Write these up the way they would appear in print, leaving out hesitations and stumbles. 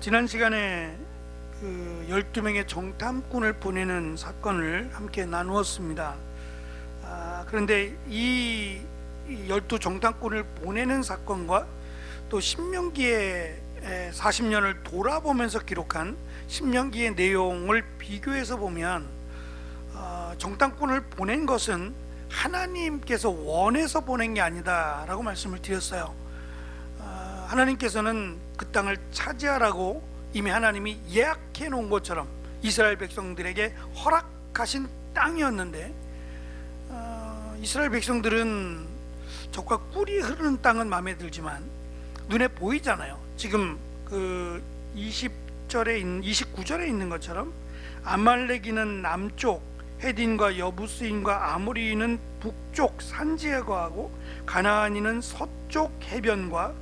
지난 시간에 그 12명의 정탐꾼을 보내는 사건을 함께 나누었습니다. 그런데 이 12 정탐꾼을 보내는 사건과 또 신명기의 40년을 돌아보면서 기록한 신명기의 내용을 비교해서 보면 정탐꾼을 보낸 것은 하나님께서 원해서 보낸 게 아니다 라고 말씀을 드렸어요. 하나님께서는 그 땅을 차지하라고 이미 하나님이 예약해 놓은 것처럼 이스라엘 백성들에게 허락하신 땅이었는데, 이스라엘 백성들은 적과 꿀이 흐르는 땅은 마음에 들지만 눈에 보이잖아요. 지금 그 29절에 있는 것처럼 아말렉인은 남쪽, 헤딘과 여부스인과 아모리인은 북쪽 산지에 거하고 가나안인은 서쪽 해변과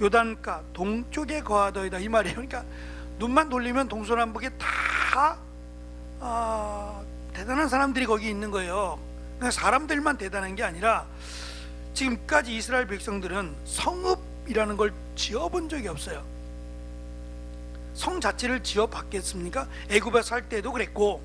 요단가 동쪽에 거하더이다, 이 말이에요. 그러니까 눈만 돌리면 동서남북에 다 대단한 사람들이 거기 있는 거예요. 그러니까 사람들만 대단한 게 아니라 지금까지 이스라엘 백성들은 성읍이라는 걸 지어본 적이 없어요. 성 자체를 지어봤겠습니까? 애굽에 살 때도 그랬고,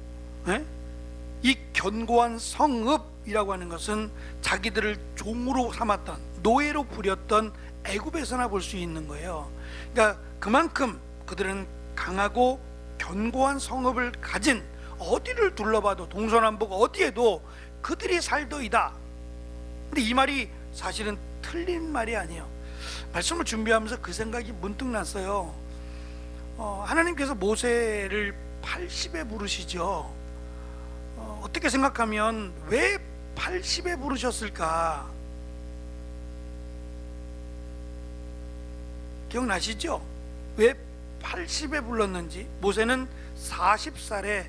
이 견고한 성읍이라고 하는 것은 자기들을 종으로 삼았던, 노예로 부렸던 애굽에서나 볼 수 있는 거예요. 그러니까 그만큼 그들은 강하고 견고한 성읍을 가진, 어디를 둘러봐도 동서남북 어디에도 그들이 살더이다. 근데 이 말이 사실은 틀린 말이 아니에요. 말씀을 준비하면서 그 생각이 문득 났어요. 하나님께서 모세를 80에 부르시죠. 어떻게 생각하면 왜 80에 부르셨을까? 기억나시죠? 왜 80에 불렀는지. 모세는 40살에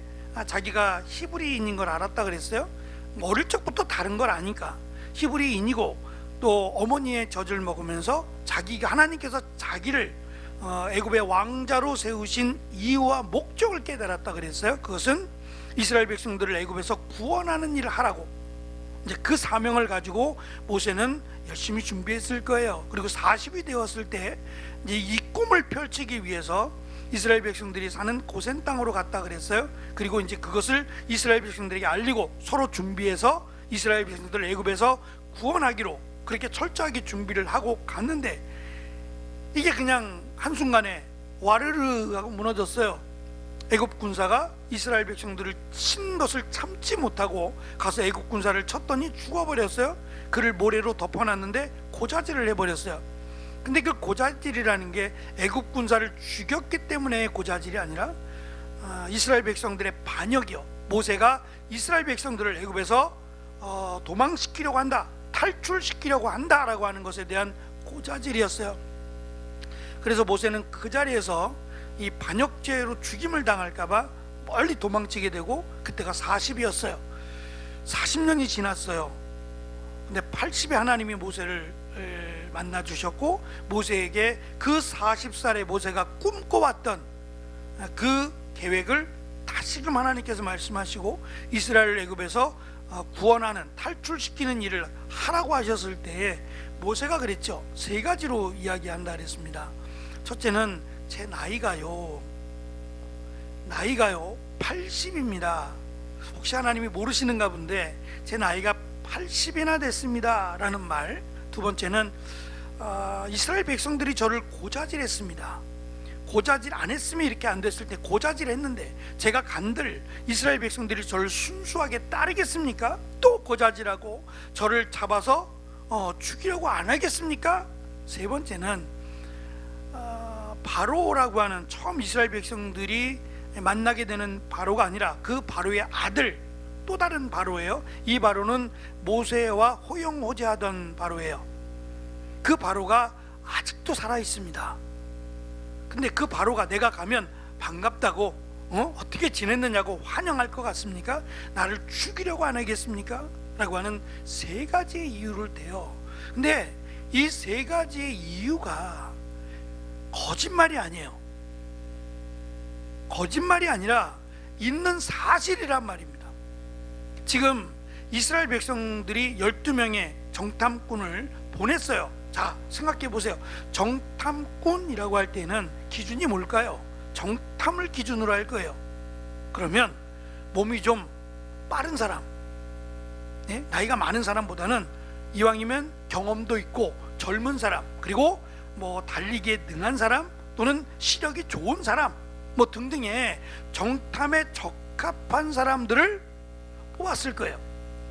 자기가 히브리인인 걸 알았다 그랬어요. 어릴 적부터 다른 걸 아니까 히브리인이고, 또 어머니의 젖을 먹으면서 자기가, 하나님께서 자기를 애굽의 왕자로 세우신 이유와 목적을 깨달았다 그랬어요. 그것은 이스라엘 백성들을 애굽에서 구원하는 일을 하라고. 이제 그 사명을 가지고 모세는 열심히 준비했을 거예요. 그리고 40이 되었을 때 이제 이 꿈을 펼치기 위해서 이스라엘 백성들이 사는 고센 땅으로 갔다 그랬어요. 그리고 이제 그것을 이스라엘 백성들에게 알리고 서로 준비해서 이스라엘 백성들을 애굽에서 구원하기로 그렇게 철저하게 준비를 하고 갔는데, 이게 그냥 한순간에 와르르 하고 무너졌어요. 애굽 군사가 이스라엘 백성들을 친 것을 참지 못하고 가서 애굽 군사를 쳤더니 죽어버렸어요. 그를 모래로 덮어놨는데 고자질을 해버렸어요. 근데 그 고자질이라는 게 애굽 군사를 죽였기 때문에 고자질이 아니라 이스라엘 백성들의 반역이요, 모세가 이스라엘 백성들을 애굽에서 도망시키려고 한다, 탈출시키려고 한다라고 하는 것에 대한 고자질이었어요. 그래서 모세는 그 자리에서 이 반역죄로 죽임을 당할까봐 멀리 도망치게 되고, 그때가 40이었어요. 40년이 지났어요. 근데 80에 하나님이 모세를 만나 주셨고, 모세에게 그 40살에 모세가 꿈꿔왔던 그 계획을 다시금 하나님께서 말씀하시고 이스라엘 애굽에서 구원하는, 탈출시키는 일을 하라고 하셨을 때에 모세가 그랬죠. 세 가지로 이야기한다 그랬습니다. 첫째는 제 나이가요 80입니다. 혹시 하나님이 모르시는가 본데 제 나이가 80이나 됐습니다 라는 말. 두 번째는 이스라엘 백성들이 저를 고자질했습니다. 고자질 안 했으면 이렇게 안 됐을 때 고자질했는데 제가 간들 이스라엘 백성들이 저를 순수하게 따르겠습니까? 또 고자질하고 저를 잡아서 죽이려고 안 하겠습니까? 세 번째는 바로라고 하는, 처음 이스라엘 백성들이 만나게 되는 바로가 아니라 그 바로의 아들, 또 다른 바로예요. 이 바로는 모세와 호영호재하던 바로예요. 그 바로가 아직도 살아 있습니다. 근데 그 바로가 내가 가면 반갑다고 어떻게 지냈느냐고 환영할 것 같습니까? 나를 죽이려고 안 하겠습니까? 라고 하는 세 가지의 이유를 대요. 근데 이 세 가지의 이유가 거짓말이 아니에요. 거짓말이 아니라 있는 사실이란 말입니다. 지금 이스라엘 백성들이 12명의 정탐꾼을 보냈어요. 자, 생각해 보세요. 정탐꾼이라고 할 때는 기준이 뭘까요? 정탐을 기준으로 할 거예요. 그러면 몸이 좀 빠른 사람, 나이가 많은 사람보다는 이왕이면 경험도 있고 젊은 사람, 그리고 뭐 달리기에 능한 사람 또는 시력이 좋은 사람 뭐 등등의 정탐에 적합한 사람들을 뽑았을 거예요.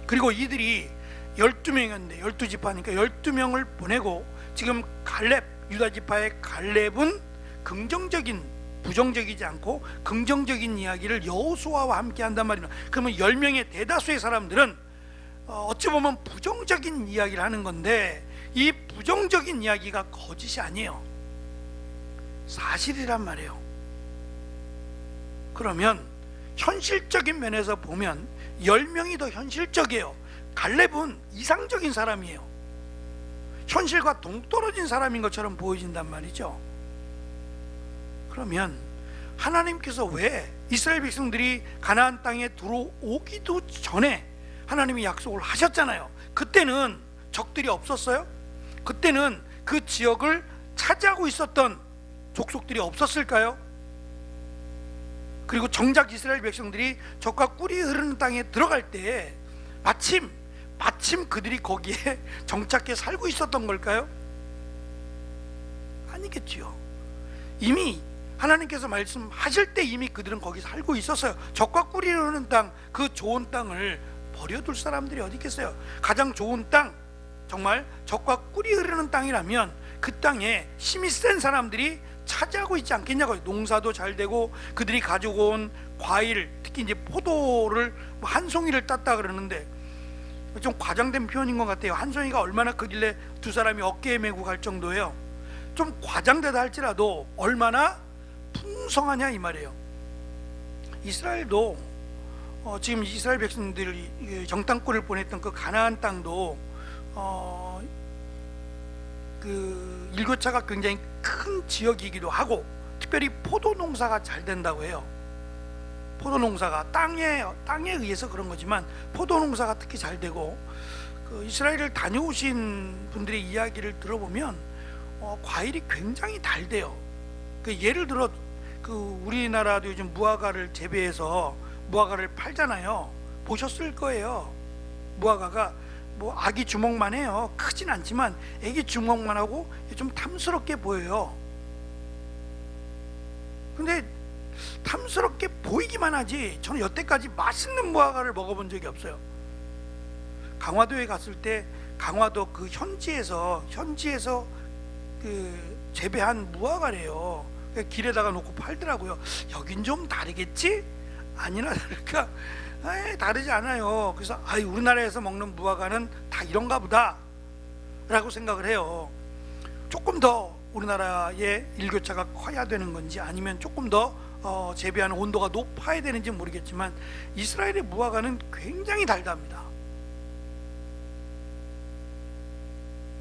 그리고 이들이 12명이었는데 12지파니까 12명을 보내고, 지금 갈렙, 유다지파의 갈렙은 긍정적인, 부정적이지 않고 긍정적인 이야기를 여호수아와 함께 한단 말입니다. 그러면 10명의 대다수의 사람들은 어찌 보면 부정적인 이야기를 하는 건데, 이 부정적인 이야기가 거짓이 아니에요. 사실이란 말이에요. 그러면 현실적인 면에서 보면 10명이 더 현실적이에요. 갈렙은 이상적인 사람이에요. 현실과 동떨어진 사람인 것처럼 보여진단 말이죠. 그러면 하나님께서 왜 이스라엘 백성들이 가나안 땅에 들어오기도 전에 하나님이 약속을 하셨잖아요. 그때는 적들이 없었어요? 그때는 그 지역을 차지하고 있었던 족속들이 없었을까요? 그리고 정작 이스라엘 백성들이 적과 꿀이 흐르는 땅에 들어갈 때 마침 그들이 거기에 정착해 살고 있었던 걸까요? 아니겠지요. 이미 하나님께서 말씀하실 때 이미 그들은 거기 살고 있었어요. 적과 꿀이 흐르는 땅, 그 좋은 땅을 버려둘 사람들이 어디 있겠어요? 가장 좋은 땅, 정말 적과 꿀이 흐르는 땅이라면 그 땅에 힘이 센 사람들이 차지하고 있지 않겠냐고요. 농사도 잘 되고 그들이 가지고 온 과일, 특히 이제 포도를 한 송이를 땄다 그러는데 좀 과장된 표현인 것 같아요. 한 송이가 얼마나 크길래 두 사람이 어깨에 메고 갈 정도예요. 좀 과장되다 할지라도 얼마나 풍성하냐 이 말이에요. 이스라엘도 지금 이스라엘 백성들이 정탐꾼을 보냈던 그 가나안 땅도 그 일교차가 굉장히 큰 지역이기도 하고, 특별히 포도 농사가 잘 된다고 해요. 포도 농사가 땅에 의해서 그런 거지만 포도 농사가 특히 잘 되고, 그 이스라엘을 다녀오신 분들의 이야기를 들어보면 과일이 굉장히 달대요. 그 예를 들어 그 우리나라도 요즘 무화과를 재배해서 무화과를 팔잖아요. 보셨을 거예요. 무화과가 뭐 아기 주먹만 해요. 크진 않지만 아기 주먹만 하고 좀 탐스럽게 보여요. 근데 탐스럽게 보이기만 하지 저는 여태까지 맛있는 무화과를 먹어본 적이 없어요. 강화도에 갔을 때 강화도 그 현지에서 그 재배한 무화과래요. 길에다가 놓고 팔더라고요. 여긴 좀 다르겠지? 아니나 다를까? 다르지 않아요. 그래서 우리나라에서 먹는 무화과는 다 이런가 보다 라고 생각을 해요. 조금 더 우리나라의 일교차가 커야 되는 건지, 아니면 조금 더 재배하는 온도가 높아야 되는지 모르겠지만 이스라엘의 무화과는 굉장히 달답니다.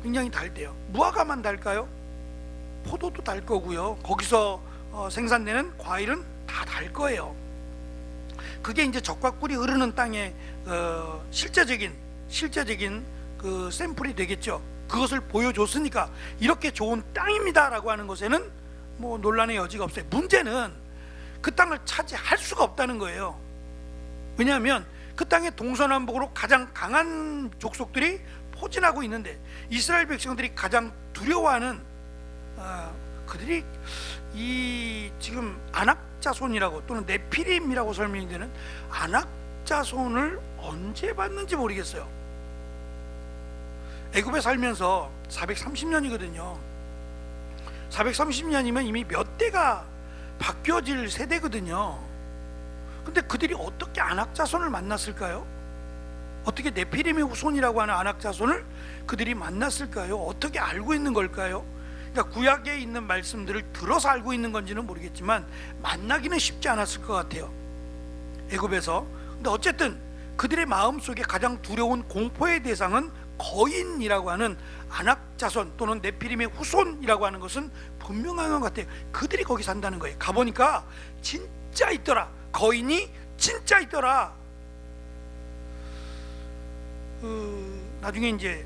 굉장히 달대요. 무화과만 달까요? 포도도 달 거고요. 거기서 생산되는 과일은 다 달 거예요. 그게 이제 적과 꿀이 흐르는 땅의 실제적인 그 샘플이 되겠죠. 그것을 보여줬으니까 이렇게 좋은 땅입니다라고 하는 것에는 뭐 논란의 여지가 없어요. 문제는 그 땅을 차지할 수가 없다는 거예요. 왜냐하면 그 땅의 동서남북으로 가장 강한 족속들이 포진하고 있는데, 이스라엘 백성들이 가장 두려워하는 그들이 이 지금 아낙자손이라고 또는 네피림이라고 설명이 되는 아낙자손을 언제 봤는지 모르겠어요. 애굽에 살면서 430년이거든요. 430년이면 이미 몇 대가 바뀌어질 세대거든요. 근데 그들이 어떻게 아낙자손을 만났을까요? 어떻게 네피림의 후손이라고 하는 아낙자손을 그들이 만났을까요? 어떻게 알고 있는 걸까요? 그러니까 구약에 있는 말씀들을 들어서 알고 있는 건지는 모르겠지만 만나기는 쉽지 않았을 것 같아요, 애굽에서. 근데 어쨌든 그들의 마음속에 가장 두려운 공포의 대상은 거인이라고 하는 아낙자손 또는 네피림의 후손이라고 하는 것은 분명한 것 같아요. 그들이 거기 산다는 거예요. 가보니까 진짜 있더라. 거인이 진짜 있더라. 나중에 이제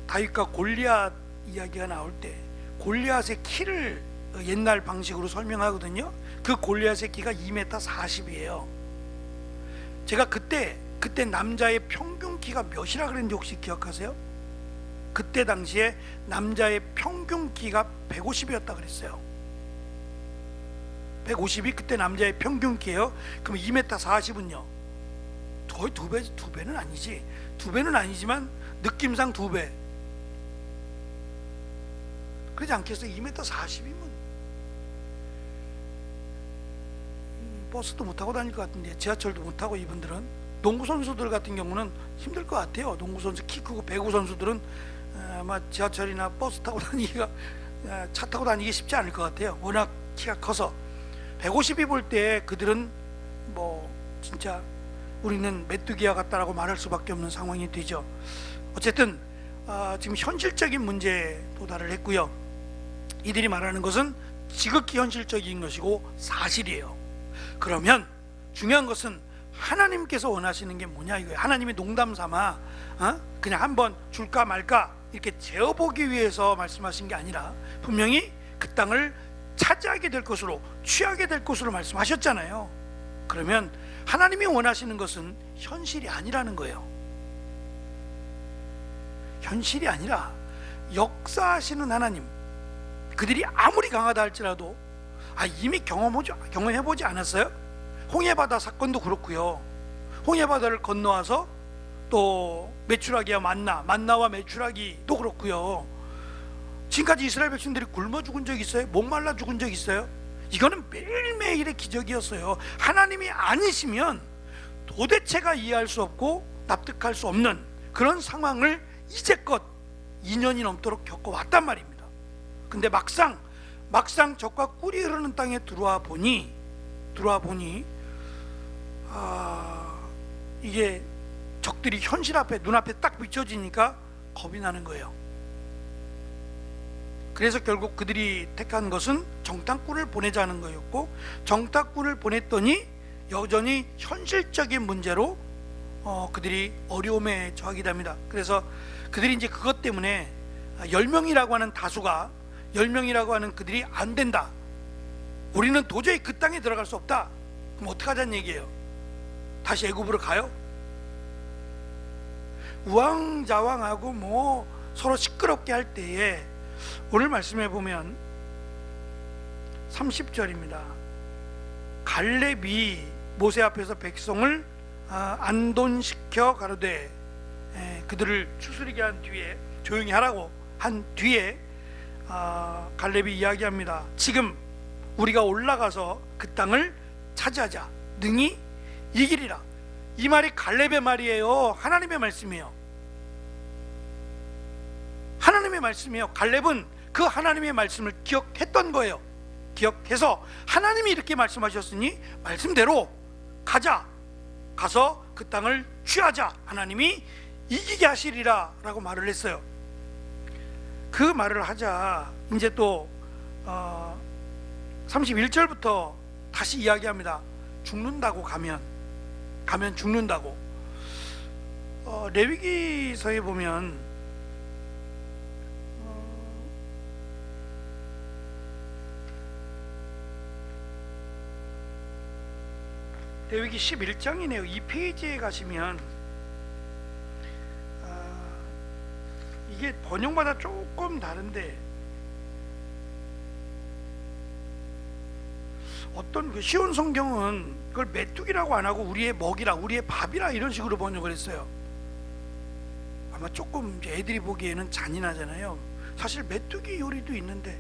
다윗과 골리앗 이야기가 나올 때 골리앗의 키를 옛날 방식으로 설명하거든요. 그 골리앗의 키가 2m 40이에요. 제가 그때 남자의 평균 키가 몇이라 그랬는지 혹시 기억하세요? 그때 당시에 남자의 평균 키가 150이었다 그랬어요. 150이 그때 남자의 평균 키예요. 그럼 2m 40은요? 거의 두 배는 아니지. 두 배는 아니지만 느낌상 두 배. 그러지 않겠어요? 2m 40이면 버스도 못 타고 다닐 것 같은데, 지하철도 못 타고. 이분들은 농구 선수들 같은 경우는 힘들 것 같아요. 농구 선수 키 크고 배구 선수들은 아마 지하철이나 버스 타고 다니기가, 차 타고 다니기 쉽지 않을 것 같아요. 워낙 키가 커서. 150이 볼 때 그들은 뭐 진짜 우리는 메뚜기와 같다라고 말할 수밖에 없는 상황이 되죠. 어쨌든 지금 현실적인 문제에 도달을 했고요. 이들이 말하는 것은 지극히 현실적인 것이고 사실이에요. 그러면 중요한 것은 하나님께서 원하시는 게 뭐냐 이거예요. 하나님이 농담 삼아 그냥 한번 줄까 말까 이렇게 재어보기 위해서 말씀하신 게 아니라 분명히 그 땅을 차지하게 될 것으로, 취하게 될 것으로 말씀하셨잖아요. 그러면 하나님이 원하시는 것은 현실이 아니라는 거예요. 현실이 아니라 역사하시는 하나님, 그들이 아무리 강하다 할지라도 이미 경험해보지 않았어요? 홍해바다 사건도 그렇고요. 홍해바다를 건너와서 또 메추라기와 만나와 메추라기도 그렇고요. 지금까지 이스라엘 백성들이 굶어 죽은 적 있어요? 목말라 죽은 적 있어요? 이거는 매일매일의 기적이었어요. 하나님이 아니시면 도대체가 이해할 수 없고 납득할 수 없는 그런 상황을 이제껏 2년이 넘도록 겪어왔단 말입니다. 근데 막상 적과 꿀이 흐르는 땅에 들어와 보니 이게 적들이 현실 앞에, 눈앞에 딱 비춰지니까 겁이 나는 거예요. 그래서 결국 그들이 택한 것은 정탐꾼을 보내자는 거였고, 정탐꾼을 보냈더니 여전히 현실적인 문제로 그들이 어려움에 처하게 됩니다. 그래서 그들이 이제 그것 때문에 10명이라고 하는 다수가, 10명이라고 하는 그들이 안 된다, 우리는 도저히 그 땅에 들어갈 수 없다. 그럼 어떻게 하자는 얘기예요? 다시 애굽으로 가요? 우왕좌왕하고 뭐 서로 시끄럽게 할 때에 오늘 말씀해 보면 30절입니다. 갈렙이 모세 앞에서 백성을 안돈시켜 가로되, 그들을 추스리게 한 뒤에, 조용히 하라고 한 뒤에 갈렙이 이야기합니다. 지금 우리가 올라가서 그 땅을 차지하자, 능히 이기리라. 이 말이 갈렙의 말이에요? 하나님의 말씀이에요? 하나님의 말씀이에요. 갈렙은 그 하나님의 말씀을 기억했던 거예요. 기억해서 하나님이 이렇게 말씀하셨으니 말씀대로 가자, 가서 그 땅을 취하자, 하나님이 이기게 하시리라 라고 말을 했어요. 그 말을 하자 이제 또 31절부터 다시 이야기합니다. 죽는다고, 가면 죽는다고. 레위기서에 보면 레위기 11장이네요. 이 페이지에 가시면 이게 번역마다 조금 다른데, 어떤 그 쉬운 성경은 그걸 메뚜기라고 안 하고 우리의 먹이라, 우리의 밥이라 이런 식으로 번역을 했어요. 아마 조금 이제 애들이 보기에는 잔인하잖아요. 사실 메뚜기 요리도 있는데,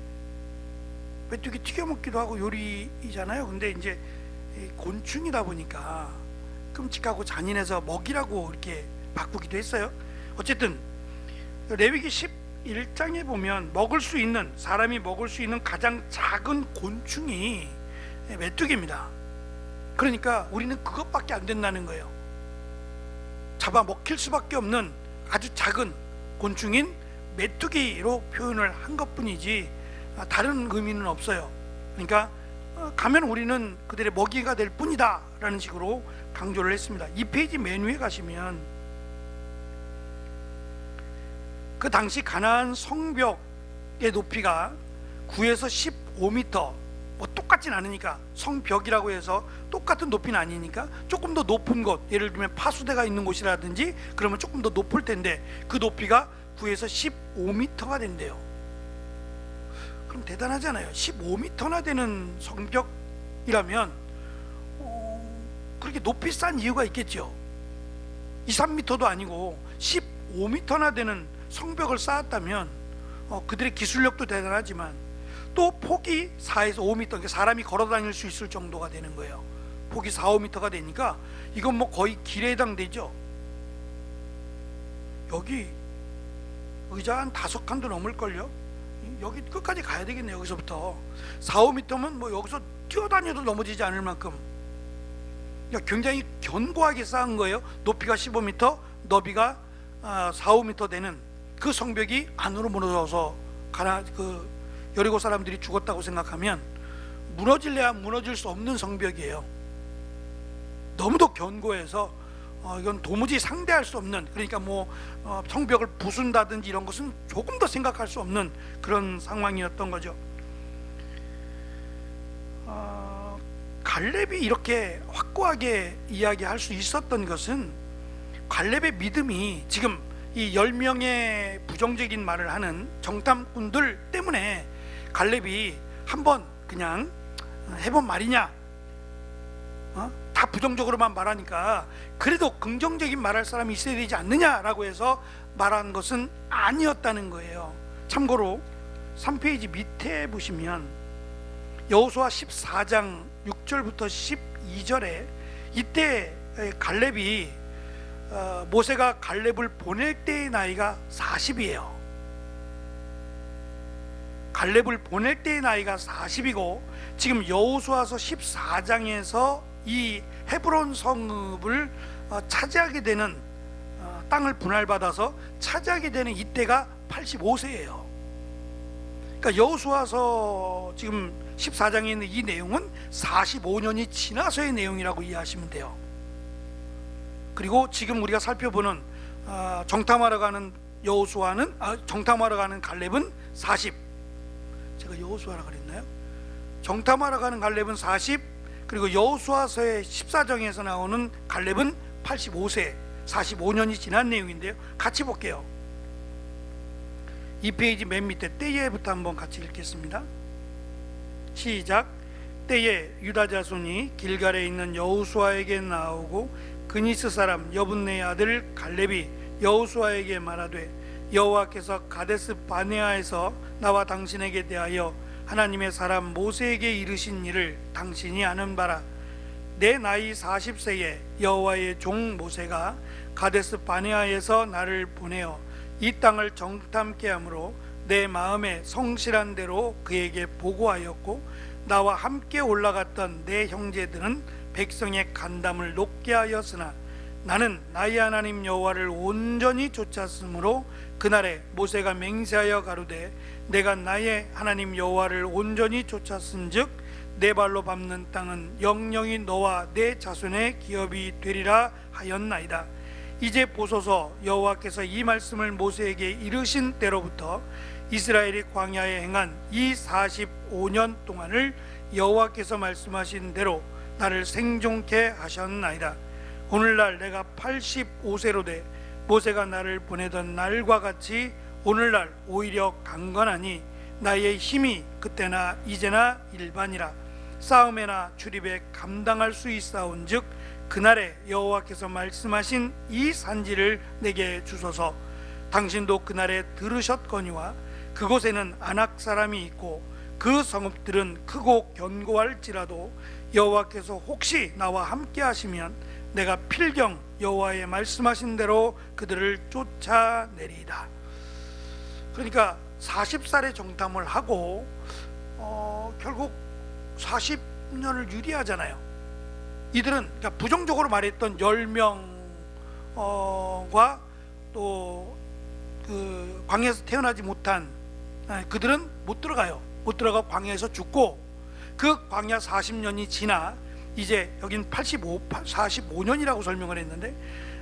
메뚜기 튀겨 먹기도 하고 요리이잖아요. 근데 이제 곤충이다 보니까 끔찍하고 잔인해서 먹이라고 이렇게 바꾸기도 했어요. 어쨌든 레위기 11장에 보면 사람이 먹을 수 있는 가장 작은 곤충이 메뚜기입니다. 그러니까 우리는 그것밖에 안 된다는 거예요. 잡아 먹힐 수밖에 없는 아주 작은 곤충인 메뚜기로 표현을 한 것뿐이지 다른 의미는 없어요. 그러니까 가면 우리는 그들의 먹이가 될 뿐이다 라는 식으로 강조를 했습니다. 이 페이지 맨 위에 가시면 그 당시 가나안 성벽의 높이가 9에서 15m, 뭐 똑같진 않으니까, 성벽이라고 해서 똑같은 높이는 아니니까 조금 더 높은 곳, 예를 들면 파수대가 있는 곳이라든지 그러면 조금 더 높을 텐데 그 높이가 9에서 15m가 된대요. 그럼 대단하잖아요. 15m나 되는 성벽이라면 그렇게 높이 쌓은 이유가 있겠죠. 2, 3m도 아니고 15m나 되는 성벽을 쌓았다면 그들의 기술력도 대단하지만 또 폭이 4에서 5m, 그러니까 사람이 걸어 다닐 수 있을 정도가 되는 거예요. 폭이 4, 5m가 되니까 이건 뭐 거의 길에 해당되죠. 여기 의자 한 5칸도 넘을걸요. 여기 끝까지 가야 되겠네요. 여기서부터 4, 5m면 뭐 여기서 뛰어다녀도 넘어지지 않을 만큼 굉장히 견고하게 쌓은 거예요. 높이가 15m, 너비가 4, 5m 되는 그 성벽이 안으로 무너져서 그 여리고 사람들이 죽었다고 생각하면 무너질래야 무너질 수 없는 성벽이에요. 너무도 견고해서 이건 도무지 상대할 수 없는, 그러니까 뭐 성벽을 부순다든지 이런 것은 조금 더 생각할 수 없는 그런 상황이었던 거죠. 갈렙이 이렇게 확고하게 이야기할 수 있었던 것은 갈렙의 믿음이 지금 이 10명의 부정적인 말을 하는 정탐꾼들 때문에 갈렙이 한번 그냥 해본 말이냐, 다 부정적으로만 말하니까 그래도 긍정적인 말할 사람이 있어야 되지 않느냐라고 해서 말한 것은 아니었다는 거예요. 참고로 3페이지 밑에 보시면 여호수아 14장 6절부터 12절에 이때 갈렙이 모세가 갈렙을 보낼 때의 나이가 40이에요. 갈렙을 보낼 때의 나이가 40이고 지금 여호수아서 14장에서 이 헤브론 성읍을 차지하게 되는, 땅을 분할받아서 차지하게 되는 이때가 85세예요. 그러니까 여호수아서 지금 14장에 있는 이 내용은 45년이 지나서의 내용이라고 이해하시면 돼요. 그리고 지금 우리가 살펴보는 정탐하러 가는 여호수아는 정탐하러 가는 갈렙은 40. 제가 여호수아라 그랬나요? 정탐하러 가는 갈렙은 40, 그리고 여호수아서의 14장에서 나오는 갈렙은 85세, 45년이 지난 내용인데요. 같이 볼게요. 이 페이지 맨 밑에 때에부터 한번 같이 읽겠습니다. 시작. 때에 유다 자손이 길갈에 있는 여호수아에게 나오고 그니스 사람 여분네의 아들 갈렙이 여호수아에게 말하되 여호와께서 가데스 바네아에서 나와 당신에게 대하여 하나님의 사람 모세에게 이르신 일을 당신이 아는 바라. 내 나이 40세에 여호와의 종 모세가 가데스 바네아에서 나를 보내어 이 땅을 정탐케 하므로 내 마음에 성실한 대로 그에게 보고하였고 나와 함께 올라갔던 내 형제들은 백성의 간담을 높게 하였으나 나는 나의 하나님 여호와를 온전히 쫓았으므로 그날에 모세가 맹세하여 가로되 내가 나의 하나님 여호와를 온전히 쫓았은즉 내 발로 밟는 땅은 영영이 너와 내 자손의 기업이 되리라 하였나이다. 이제 보소서, 여호와께서 이 말씀을 모세에게 이르신 때로부터 이스라엘이 광야에 행한 이 45년 동안을 여호와께서 말씀하신 대로 나를 생존케 하셨나이다. 오늘날 내가 85세로 돼 모세가 나를 보내던 날과 같이 오늘날 오히려 강건하니 나의 힘이 그때나 이제나 일반이라. 싸움에나 출입에 감당할 수 있사온즉 그날에 여호와께서 말씀하신 이 산지를 내게 주소서. 당신도 그날에 들으셨거니와 그곳에는 아낙 사람이 있고 그 성읍들은 크고 견고할지라도 여호와께서 혹시 나와 함께 하시면 내가 필경 여호와의 말씀하신 대로 그들을 쫓아내리이다. 그러니까 40살에 정탐을 하고 결국 40년을 유지하잖아요. 이들은 그러니까 부정적으로 말했던 10명과 또 그 광야에서 태어나지 못한 그들은 못 들어가요. 못 들어가 광야에서 죽고 그 광야 40년이 지나 이제 여긴 45년이라고 설명을 했는데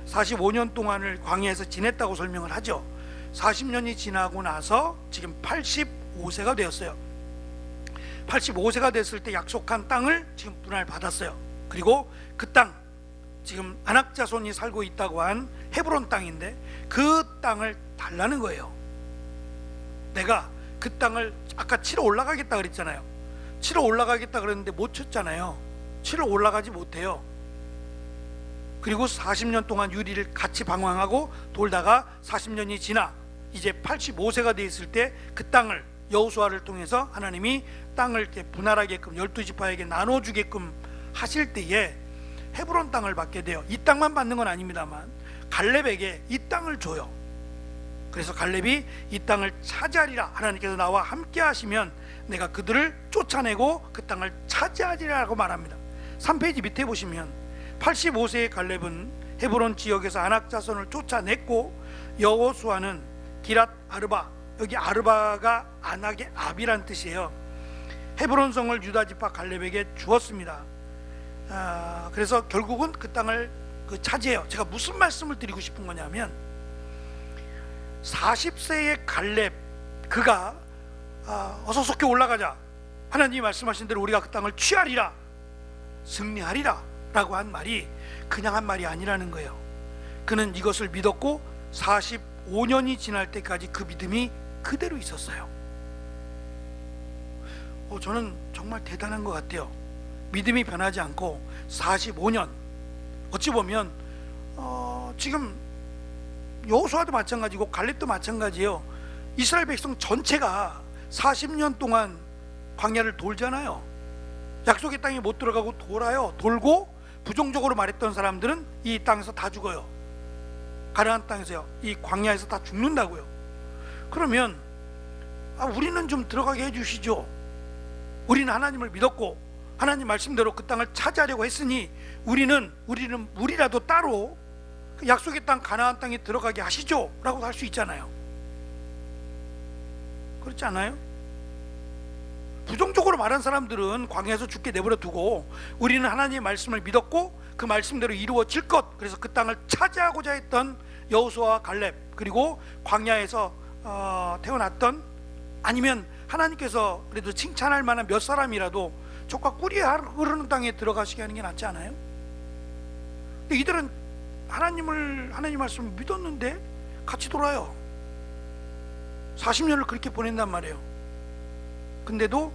45년 동안을 광야에서 지냈다고 설명을 하죠. 40년이 지나고 나서 지금 85세가 되었어요. 85세가 됐을 때 약속한 땅을 지금 분할받았어요. 그리고 그 땅, 지금 아낙 자손이 살고 있다고 한 헤브론 땅인데 그 땅을 달라는 거예요. 내가 그 땅을 아까 치러 올라가겠다 그랬잖아요. 치러 올라가겠다 그랬는데 못 쳤잖아요. 치러 올라가지 못해요. 그리고 40년 동안 유리를 같이 방황하고 돌다가 40년이 지나 이제 85세가 돼 있을 때 그 땅을 여호수아를 통해서 하나님이 땅을 이렇게 분할하게끔 12지파에게 나눠주게끔 하실 때에 헤브론 땅을 받게 돼요. 이 땅만 받는 건 아닙니다만 갈렙에게 이 땅을 줘요. 그래서 갈렙이 이 땅을 차지하리라, 하나님께서 나와 함께 하시면 내가 그들을 쫓아내고 그 땅을 차지하리라고 말합니다. 3페이지 밑에 보시면 85세의 갈렙은 헤브론 지역에서 아낙 자손을 쫓아냈고 여호수아는 기랏 아르바, 여기 아르바가 아낙의 압이란 뜻이에요. 헤브론 성을 유다 지파 갈렙에게 주었습니다. 그래서 결국은 그 땅을 차지해요. 제가 무슨 말씀을 드리고 싶은 거냐면 40세의 갈렙, 그가 어서 속히 올라가자, 하나님이 말씀하신 대로 우리가 그 땅을 취하리라, 승리하리라 라고 한 말이 그냥 한 말이 아니라는 거예요. 그는 이것을 믿었고 45년이 지날 때까지 그 믿음이 그대로 있었어요. 저는 정말 대단한 것 같아요. 믿음이 변하지 않고 45년, 어찌 보면 지금 여호수아도 마찬가지고 갈렙도 마찬가지예요. 이스라엘 백성 전체가 40년 동안 광야를 돌잖아요. 약속의 땅에 못 들어가고 돌아요. 돌고 부정적으로 말했던 사람들은 이 땅에서 다 죽어요. 가나안 땅에서요, 이 광야에서 다 죽는다고요. 그러면 우리는 좀 들어가게 해주시죠. 우리는 하나님을 믿었고 하나님 말씀대로 그 땅을 차지하려고 했으니 우리라도 따로 그 약속의 땅 가나안 땅에 들어가게 하시죠 라고 할 수 있잖아요. 그렇지 않아요? 부정적으로 말한 사람들은 광야에서 죽게 내버려 두고 우리는 하나님의 말씀을 믿었고 그 말씀대로 이루어질 것, 그래서 그 땅을 차지하고자 했던 여호수아와 갈렙, 그리고 광야에서 태어났던, 아니면 하나님께서 그래도 칭찬할 만한 몇 사람이라도 족과 꿀이 흐르는 땅에 들어가시게 하는 게 낫지 않아요? 근데 이들은 하나님 말씀을 믿었는데 같이 돌아요. 40년을 그렇게 보낸단 말이에요. 근데도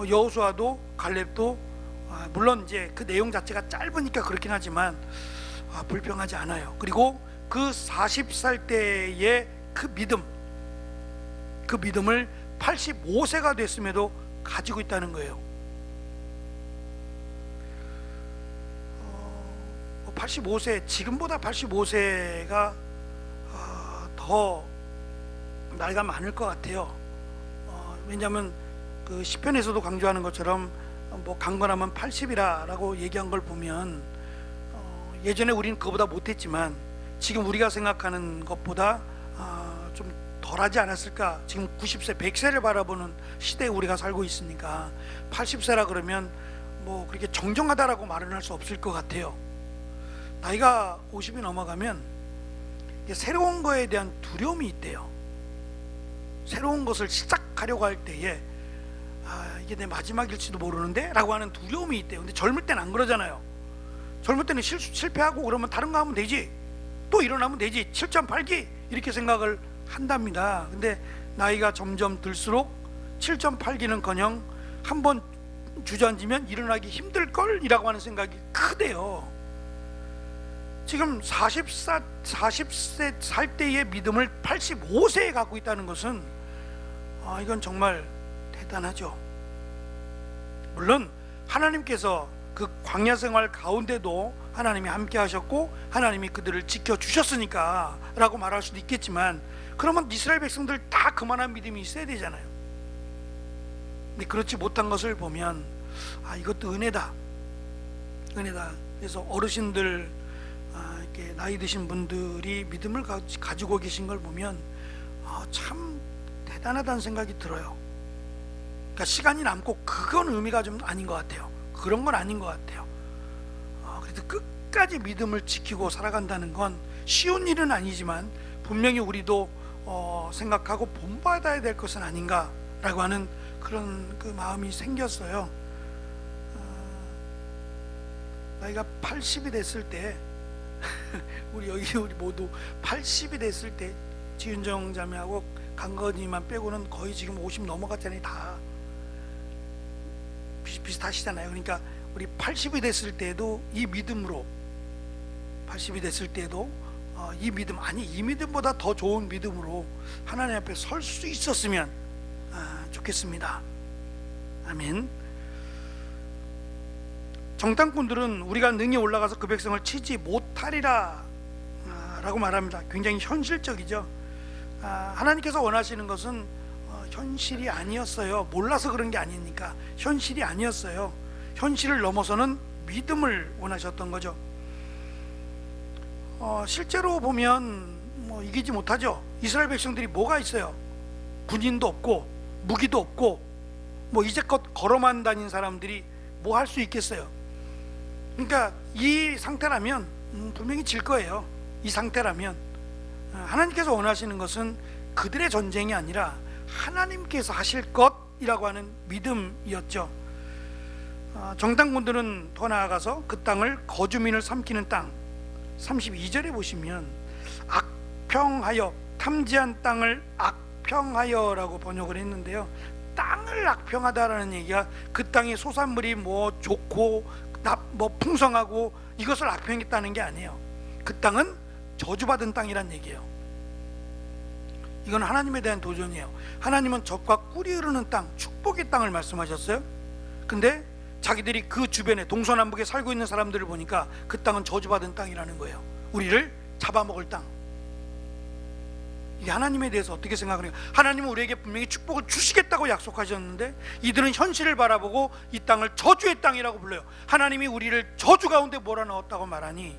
여호수아도 갈렙도 물론 이제 그 내용 자체가 짧으니까 그렇긴 하지만 불평하지 않아요. 그리고 그 40살 때의 그 믿음을 85세가 됐음에도 가지고 있다는 거예요. 85세, 지금보다 85세가 더 나이가 많을 것 같아요. 왜냐하면 그 시편에서도 강조하는 것처럼 강건하면 80이라고 얘기한 걸 보면 예전에 우리는 그거보다 못했지만 지금 우리가 생각하는 것보다 좀 덜하지 않았을까. 지금 90세, 100세를 바라보는 시대에 우리가 살고 있으니까 80세라 그러면 뭐 그렇게 정정하다라고 말은 할 수 없을 것 같아요. 나이가 50이 넘어가면 새로운 거에 대한 두려움이 있대요. 새로운 것을 시작하려고 할 때에 이게 내 마지막일지도 모르는데 라고 하는 두려움이 있대요. 근데 젊을 때는 안 그러잖아요. 젊을 때는 실패하고 그러면 다른 거 하면 되지, 또 일어나면 되지, 7.8기 이렇게 생각을 한답니다. 근데 나이가 점점 들수록 7.8기는커녕 한번 주저앉으면 일어나기 힘들걸 이라고 하는 생각이 크대요. 지금 40세 살 때의 믿음을 85세에 갖고 있다는 것은 이건 정말 대단하죠. 물론 하나님께서 그 광야 생활 가운데도 하나님이 함께 하셨고 하나님이 그들을 지켜주셨으니까 라고 말할 수도 있겠지만, 그러면 이스라엘 백성들 다 그만한 믿음이 있어야 되잖아요. 근데 그렇지 못한 것을 보면 이것도 은혜다. 그래서 어르신들, 이렇게 나이 드신 분들이 믿음을 가지고 계신 걸 보면 참 대단하다는 생각이 들어요. 그러니까 시간이 남고 그건 의미가 좀 아닌 것 같아요. 그런 건 아닌 것 같아요. 그래도 끝까지 믿음을 지키고 살아간다는 건 쉬운 일은 아니지만 분명히 우리도 생각하고 본받아야 될 것은 아닌가라고 하는 그런 그 마음이 생겼어요. 나이가 80이 됐을 때 우리 모두 80이 됐을 때 지은정 자매하고 강건이만 빼고는 거의 지금 50 넘어갔잖아요. 다 비슷하시잖아요. 그러니까 우리 80이 됐을 때도 이 믿음으로, 80이 됐을 때도 이 믿음, 아니 이 믿음보다 더 좋은 믿음으로 하나님 앞에 설 수 있었으면 좋겠습니다. 아멘. 정탐꾼들은 우리가 능히 올라가서 그 백성을 치지 못하리라 라고 말합니다. 굉장히 현실적이죠. 하나님께서 원하시는 것은 현실이 아니었어요. 몰라서 그런 게 아니니까 현실이 아니었어요. 현실을 넘어서는 믿음을 원하셨던 거죠. 실제로 보면 이기지 못하죠. 이스라엘 백성들이 뭐가 있어요? 군인도 없고 무기도 없고 이제껏 걸어만 다닌 사람들이 뭐 할 수 있겠어요? 그러니까 이 상태라면 분명히 질 거예요. 이 상태라면 하나님께서 원하시는 것은 그들의 전쟁이 아니라 하나님께서 하실 것이라고 하는 믿음이었죠. 정탐꾼들은 더 나아가서 그 땅을 거주민을 삼키는 땅, 32절에 보시면 악평하여, 탐지한 땅을 악평하여라고 번역을 했는데요. 땅을 악평하다라는 얘기가 그 땅의 소산물이 좋고 풍성하고 이것을 악평했다는 게 아니에요. 그 땅은 저주받은 땅이란 얘기예요. 이건 하나님에 대한 도전이에요. 하나님은 젖과 꿀이 흐르는 땅, 축복의 땅을 말씀하셨어요. 근데 자기들이 그 주변에 동서남북에 살고 있는 사람들을 보니까 그 땅은 저주받은 땅이라는 거예요. 우리를 잡아먹을 땅. 이게 하나님에 대해서 어떻게 생각하는가? 하나님은 우리에게 분명히 축복을 주시겠다고 약속하셨는데 이들은 현실을 바라보고 이 땅을 저주의 땅이라고 불러요. 하나님이 우리를 저주 가운데 몰아넣었다고 말하니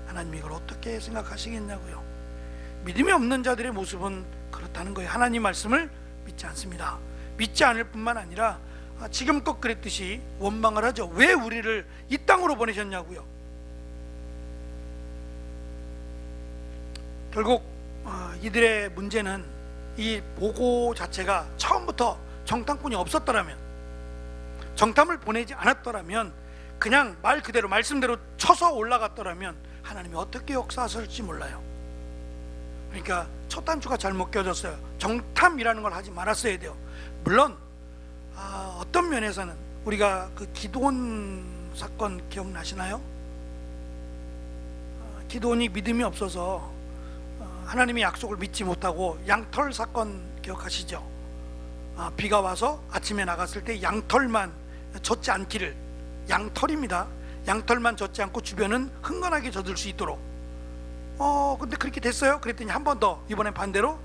하나님이 이걸 어떻게 생각하시겠냐고요. 믿음이 없는 자들의 모습은 그렇다는 거예요. 하나님 말씀을 믿지 않습니다. 믿지 않을 뿐만 아니라 지금껏 그랬듯이 원망을 하죠. 왜 우리를 이 땅으로 보내셨냐고요. 결국 이들의 문제는 이 보고 자체가 처음부터 정탐꾼이 없었더라면, 정탐을 보내지 않았더라면, 그냥 말 그대로 말씀대로 쳐서 올라갔더라면 하나님이 어떻게 역사하실지 몰라요. 그러니까 첫 단추가 잘못 껴졌어요. 정탐이라는 걸 하지 말았어야 돼요. 물론 어떤 면에서는 우리가 그 기드온 사건 기억나시나요? 기드온이 믿음이 없어서 하나님의 약속을 믿지 못하고 양털 사건 기억하시죠? 비가 와서 아침에 나갔을 때 양털만 젖지 않기를, 양털입니다. 양털만 젖지 않고 주변은 흥건하게 젖을 수 있도록. 근데 그렇게 됐어요? 그랬더니 한 번 더, 이번엔 반대로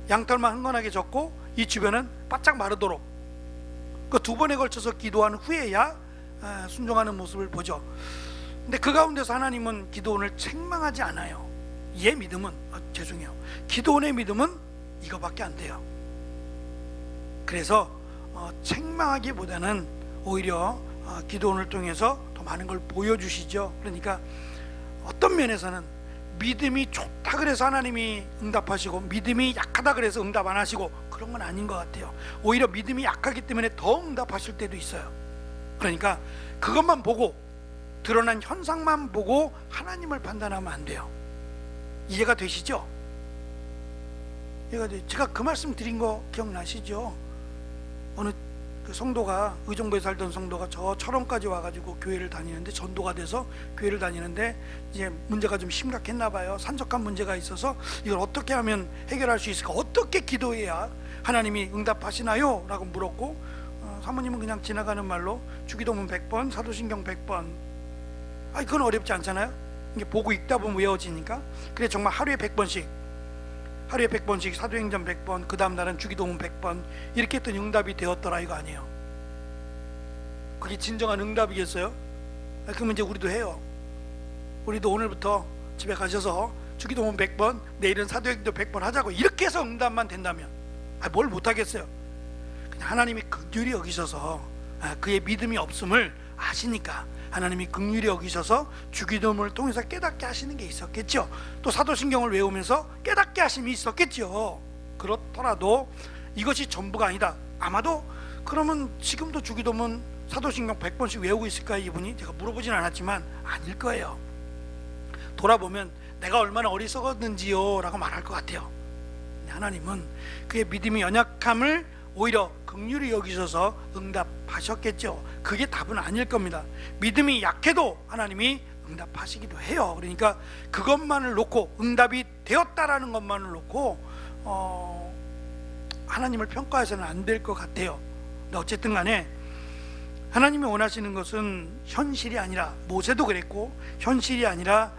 양털만 흥건하게 젖고 이 주변은 바짝 마르도록. 그 두 번에 걸쳐서 기도한 후에야 순종하는 모습을 보죠. 근데 그 가운데서 하나님은 기드온을 책망하지 않아요. 얘 믿음은, 죄송해요, 기드온의 믿음은 이거밖에 안 돼요. 그래서 책망하기보다는 오히려 기드온을 통해서 더 많은 걸 보여주시죠. 그러니까 어떤 면에서는 믿음이 좋다 그래서 하나님이 응답하시고 믿음이 약하다 그래서 응답 안 하시고 그런 건 아닌 것 같아요. 오히려 믿음이 약하기 때문에 더 응답하실 때도 있어요. 그러니까 그것만 보고, 드러난 현상만 보고 하나님을 판단하면 안 돼요. 이해가 되시죠? 제가 그 말씀 드린 거 기억나시죠? 어느 그 성도가, 의정부에 살던 성도가 저 철원까지 와가지고 교회를 다니는데, 전도가 돼서 교회를 다니는데 이제 문제가 좀 심각했나 봐요. 산적한 문제가 있어서 이걸 어떻게 하면 해결할 수 있을까, 어떻게 기도해야 하나님이 응답하시나요? 라고 물었고, 사모님은 그냥 지나가는 말로 주기도문 100번, 사도신경 100번. 그건 어렵지 않잖아요. 이게 보고 읽다 보면 외워지니까. 그래 정말 하루에 100번씩 사도행전 100번, 그 다음 날은 주기도문 100번 이렇게 했더니 응답이 되었더라, 이거 아니에요. 그게 진정한 응답이겠어요? 그러면 이제 우리도 해요. 우리도 오늘부터 집에 가셔서 주기도문 100번, 내일은 사도행전 100번 하자고. 이렇게 해서 응답만 된다면 뭘 못하겠어요. 그냥 하나님이 긍휼히 여기셔서 그의 믿음이 없음을 아시니까 하나님이 긍휼히 여기셔서 주기도문을 통해서 깨닫게 하시는 게 있었겠죠. 또 사도신경을 외우면서 깨닫게 하심이 있었겠죠. 그렇더라도 이것이 전부가 아니다. 아마도 그러면 지금도 주기도문 사도신경 100번씩 외우고 있을까요? 이분이? 제가 물어보진 않았지만 아닐 거예요. 돌아보면 내가 얼마나 어리석었는지요 라고 말할 것 같아요. 하나님은 그의 믿음이 연약함을 오히려 긍휼히 여기셔서 응답하셨겠죠. 그게 답은 아닐 겁니다. 믿음이 약해도 하나님이 응답하시기도 해요. 그러니까 그것만을 놓고, 응답이 되었다라는 것만을 놓고 하나님을 평가해서는 안 될 것 같아요. 근데 어쨌든 간에 하나님이 원하시는 것은 현실이 아니라, 모세도 그랬고 현실이 아니라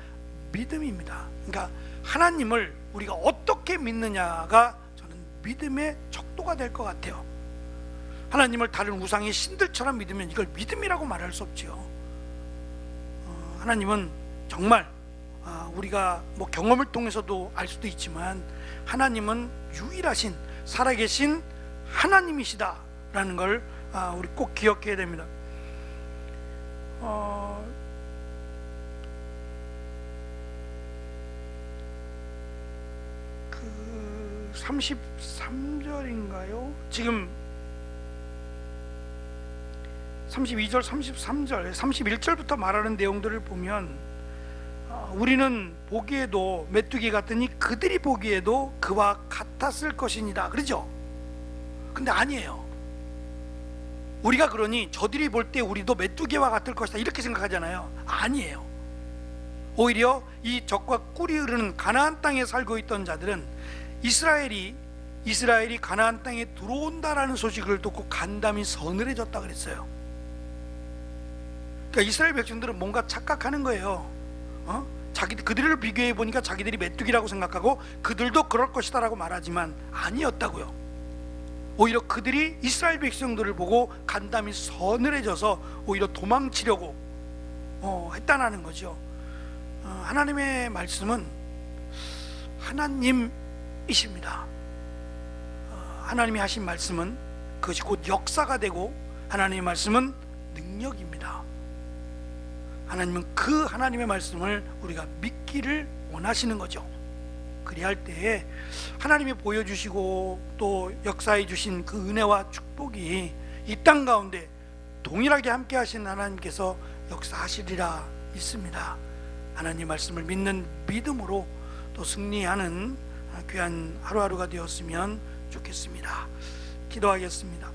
믿음입니다. 그러니까 하나님을 우리가 어떻게 믿느냐가 저는 믿음의 척도가 될 것 같아요. 하나님을 다른 우상의 신들처럼 믿으면 이걸 믿음이라고 말할 수 없죠. 하나님은 정말 우리가 뭐 경험을 통해서도 알 수도 있지만 하나님은 유일하신 살아계신 하나님이시다라는 걸 우리 꼭 기억해야 됩니다. 그 33절인가요? 지금 32절, 33절, 31절부터 말하는 내용들을 보면 우리는 보기에도 메뚜기 같으니 그들이 보기에도 그와 같았을 것이니라, 그러죠? 근데 아니에요. 우리가 그러니 저들이 볼 때 우리도 메뚜기와 같을 것이다 이렇게 생각하잖아요. 아니에요. 오히려 이 적과 꿀이 흐르는 가나안 땅에 살고 있던 자들은 이스라엘이 가나안 땅에 들어온다라는 소식을 듣고 간담이 서늘해졌다 그랬어요. 그러니까 이스라엘 백성들은 뭔가 착각하는 거예요. 그들을 비교해 보니까 자기들이 메뚜기라고 생각하고 그들도 그럴 것이다라고 말하지만 아니었다고요. 오히려 그들이 이스라엘 백성들을 보고 간담이 서늘해져서 오히려 도망치려고 했다는 거죠. 하나님의 말씀은 하나님이십니다. 하나님이 하신 말씀은 그것이 곧 역사가 되고, 하나님의 말씀은 능력입니다. 하나님은 그 하나님의 말씀을 우리가 믿기를 원하시는 거죠. 그리할 때에 하나님이 보여주시고 또 역사해 주신 그 은혜와 축복이 이 땅 가운데 동일하게 함께 하신 하나님께서 역사하시리라 믿습니다. 하나님 말씀을 믿는 믿음으로 또 승리하는 귀한 하루하루가 되었으면 좋겠습니다. 기도하겠습니다.